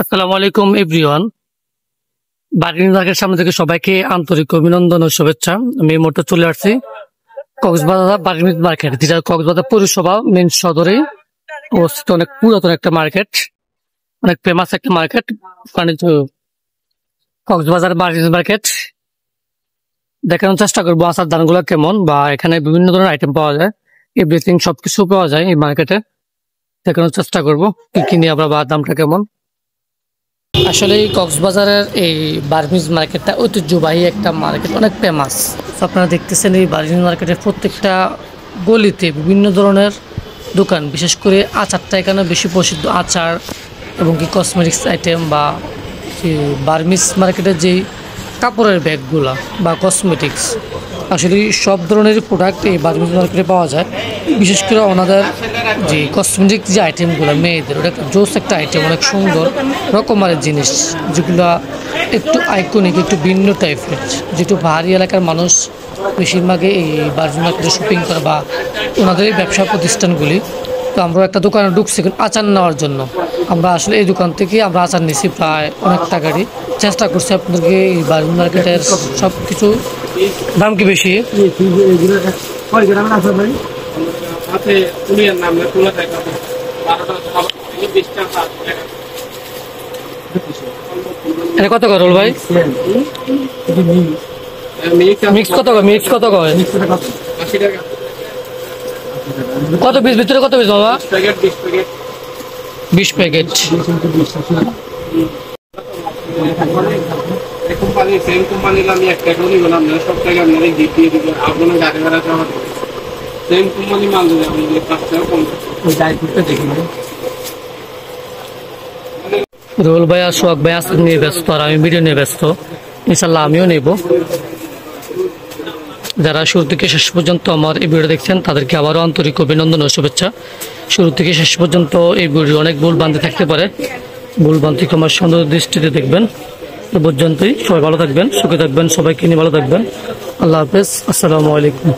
আসসালামু আলাইকুম everyone. Bargaining মার্কেটের সামনে থেকে সবাইকে আন্তরিক অভিনন্দন ও শুভেচ্ছা। আমি এই মুহূর্তে চলে আসছি কক্সবাজার বার্গেনিং মার্কেট, যেটা কক্সবাজার পৌরসভা মেন সদরে অবস্থিত। অনেক পুরাতন একটা মার্কেট, অনেক ফেমাস একটা মার্কেট, কক্সবাজার বার্গেনিং মার্কেট। দেখানোর চেষ্টা করবো আচার দানগুলো কেমন, বা এখানে বিভিন্ন ধরনের আইটেম পাওয়া যায়, এভরিথিং সবকিছু পাওয়া যায় এই মার্কেটে। দেখানোর চেষ্টা করবো কি কিনে আমরা, বা দামটা কেমন। আসলে এই কক্সবাজারের এই বার্মিজ মার্কেটটা ঐতিহ্যবাহী একটা মার্কেট, অনেক ফেমাস। আপনারা দেখতেছেন এই বার্মিজ মার্কেটের প্রত্যেকটা গলিতে বিভিন্ন ধরনের দোকান, বিশেষ করে আচারটা এখানে বেশি প্রসিদ্ধ। আচার এবং কি কসমেটিক্স আইটেম, বা বার্মিজ মার্কেটের যেই কাপড়ের ব্যাগগুলা বা কসমেটিক্স, আসলে সব ধরনের প্রোডাক্ট এই বার্মিজ মার্কেটে পাওয়া যায়। বিশেষ করে ওনাদের যে কসমেটিক যে আইটেমগুলো মেয়েদের, ওটা একটা জোস একটা আইটেম, অনেক সুন্দর রকমারের জিনিস, যেগুলো একটু আইকনিক, একটু ভিন্ন টাইপের, যেটু পাহাড়ি এলাকার মানুষ বেশিরভাগই এই বার্মিজ মার্কেটে শপিং করে, বা ওনাদের এই ব্যবসা প্রতিষ্ঠানগুলি। তো আমরা একটা দোকানে ঢুকছি আচার নেওয়ার জন্য। আমরা আসলে এই দোকান থেকে আমরা আচার নিছি প্রায় অনেক টাকারই। চেষ্টা করছি আপনাদেরকে এই বার্মিজ মার্কেটের সব কিছু। দাম কি বেশি? এটা কত করল ভাই? মিক্স কত করে? মিক্স কত করে? কত পিস ভিতরে? কত পিস বাবা? 20 প্যাকেট। আমি একটা করে বললাম না, সব টাকা আপনারা দিয়ে দিব। আপনার গাড়ি ভাড়া সহ সেম কোম্পানি মাল দেবে, আমাদের 5 টাকা কম। ওই দায়িত্বটা দেখি না। রুহুল ভাই আর সোহাগ ভাই আজকে নিয়ে ব্যস্ত, আর আমি ভিডিও নিয়ে ব্যস্ত। ইনশাল্লাহ আমিও নেব। যারা শুরু থেকে শেষ পর্যন্ত আমার এই ভিডিও দেখছেন, তাদেরকে আবারও আন্তরিক অভিনন্দন ও শুভেচ্ছা। শুরু থেকে শেষ পর্যন্ত এই ভিডিও অনেক ভুল ভ্রান্তি থাকতে পারে, ভুল ভ্রান্তি আমার সুন্দর দৃষ্টিতে দেখবেন। এ পর্যন্তই। সবাই ভালো থাকবেন, সুখে থাকবেন, সবাইকে নিয়ে ভালো থাকবেন। আল্লাহ হাফেজ, আসসালামু আলাইকুম।